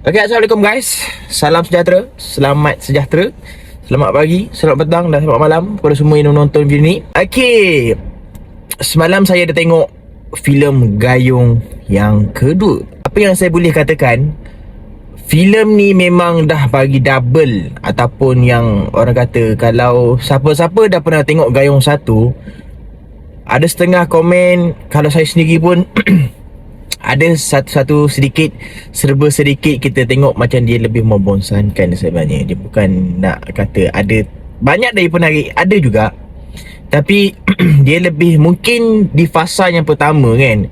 Okay, Assalamualaikum guys. Salam sejahtera. Selamat sejahtera. Selamat pagi, selamat petang dan selamat malam kepada semua yang menonton video ni. Okay, semalam saya ada tengok filem Gayung yang kedua. Apa yang saya boleh katakan, filem ni memang dah bagi double. Ataupun yang orang kata, kalau siapa-siapa dah pernah tengok Gayung 1, ada setengah komen, kalau saya sendiri pun ada satu sedikit, serba sedikit kita tengok macam dia lebih membosankan sebenarnya. Dia bukan nak kata ada banyak dari penarik, ada juga, tapi dia lebih mungkin di fasa yang pertama kan,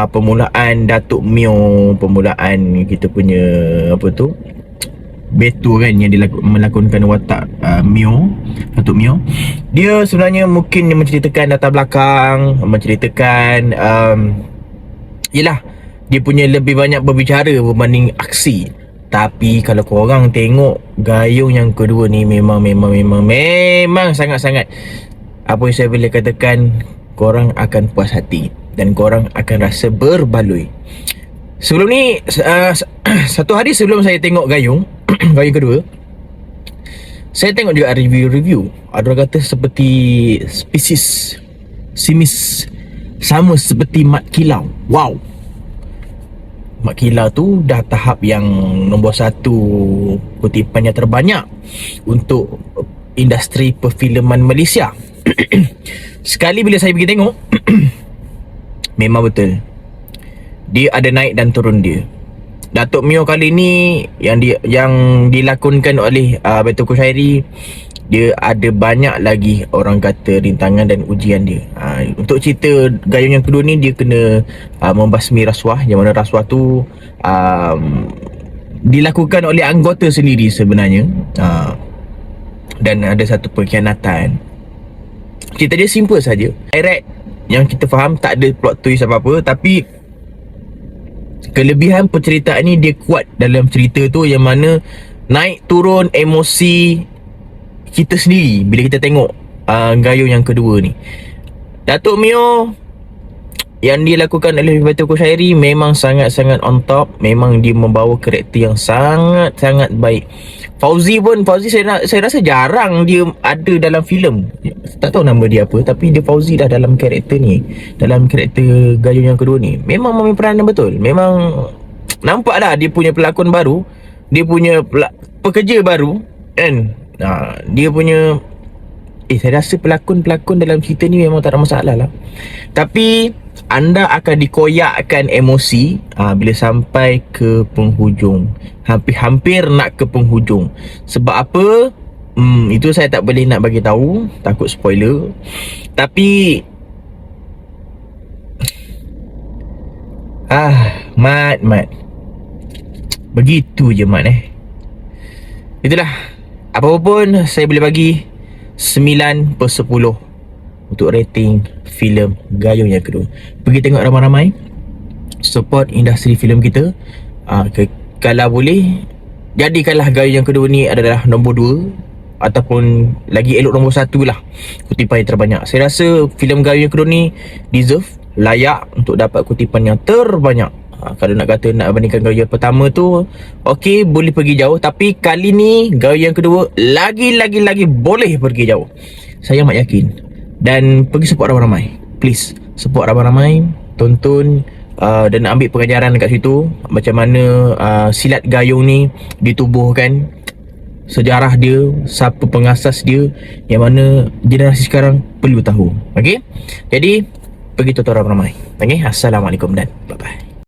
permulaan Datuk Mio, permulaan kita punya apa tu, Beto kan, yang melakonkan watak Mio, Datuk Mio. Dia sebenarnya mungkin dia menceritakan latar belakang, menceritakan yelah, dia punya lebih banyak berbicara berbanding aksi. Tapi kalau korang tengok Gayung yang kedua ni, memang sangat-sangat, apa yang saya boleh katakan, korang akan puas hati dan korang akan rasa berbaloi. Sebelum ni, satu hari sebelum saya tengok Gayung Gayung kedua, saya tengok juga review. Ada orang kata seperti Simis sama seperti Mat Kilau. Wow, Mat Kilau tu dah tahap yang nombor 1 kutipan yang terbanyak untuk industri perfilman Malaysia. Sekali bila saya pergi tengok, memang betul, dia ada naik dan turun dia. Datuk Mio kali ni yang dilakonkan oleh Beto Kushairi, dia ada banyak lagi orang kata rintangan dan ujian dia. Untuk cerita Gayung yang kedua ni, dia kena membasmi rasuah, yang mana rasuah tu dilakukan oleh anggota sendiri sebenarnya, dan ada satu pengkhianatan. Cerita dia simple saja, direct, yang kita faham, tak ada plot twist apa-apa. Tapi kelebihan penceritaan ni, dia kuat dalam cerita tu, yang mana naik turun emosi kita sendiri bila kita tengok Gayung yang kedua ni. Datuk Mio yang dilakukan oleh Beto Kushairi memang sangat-sangat on top. Memang dia membawa karakter yang sangat-sangat baik. Fauzi saya rasa jarang dia ada dalam filem. Tak tahu nama dia apa, tapi dia Fauzi dah dalam karakter ni, dalam karakter Gayung yang kedua ni. Memang main peranan betul. Memang nampak dah dia punya pelakon baru, dia punya pekerja baru kan. Dia punya saya rasa pelakon-pelakon dalam cerita ni memang tak ada masalah lah. Tapi anda akan dikoyakkan emosi bila sampai ke penghujung. Hampir-hampir nak ke penghujung. Sebab apa? Itu saya tak boleh nak bagi tahu, takut spoiler. Tapi Mat begitu je Mat. Itulah, apa pun saya boleh bagi 9/10 untuk rating filem Gayung yang kedua. Pergi tengok ramai-ramai, support industri filem kita. Kalau boleh, jadikanlah Gayung yang kedua ni adalah nombor 2, ataupun lagi elok nombor 1 lah kutipan yang terbanyak. Saya rasa filem Gayung yang kedua ni deserve, layak untuk dapat kutipan yang terbanyak. Kalau nak kata nak bandingkan Gayung yang pertama tu, okey, boleh pergi jauh. Tapi kali ni Gayung yang kedua lagi boleh pergi jauh. Saya amat yakin. Dan pergi support ramai-ramai. Please, support ramai-ramai, tonton dan ambil pengajaran dekat situ, macam mana silat Gayung ni ditubuhkan, sejarah dia, siapa pengasas dia, yang mana generasi sekarang perlu tahu. Okey, jadi pergi tonton ramai-ramai. Okey, Assalamualaikum dan bye-bye.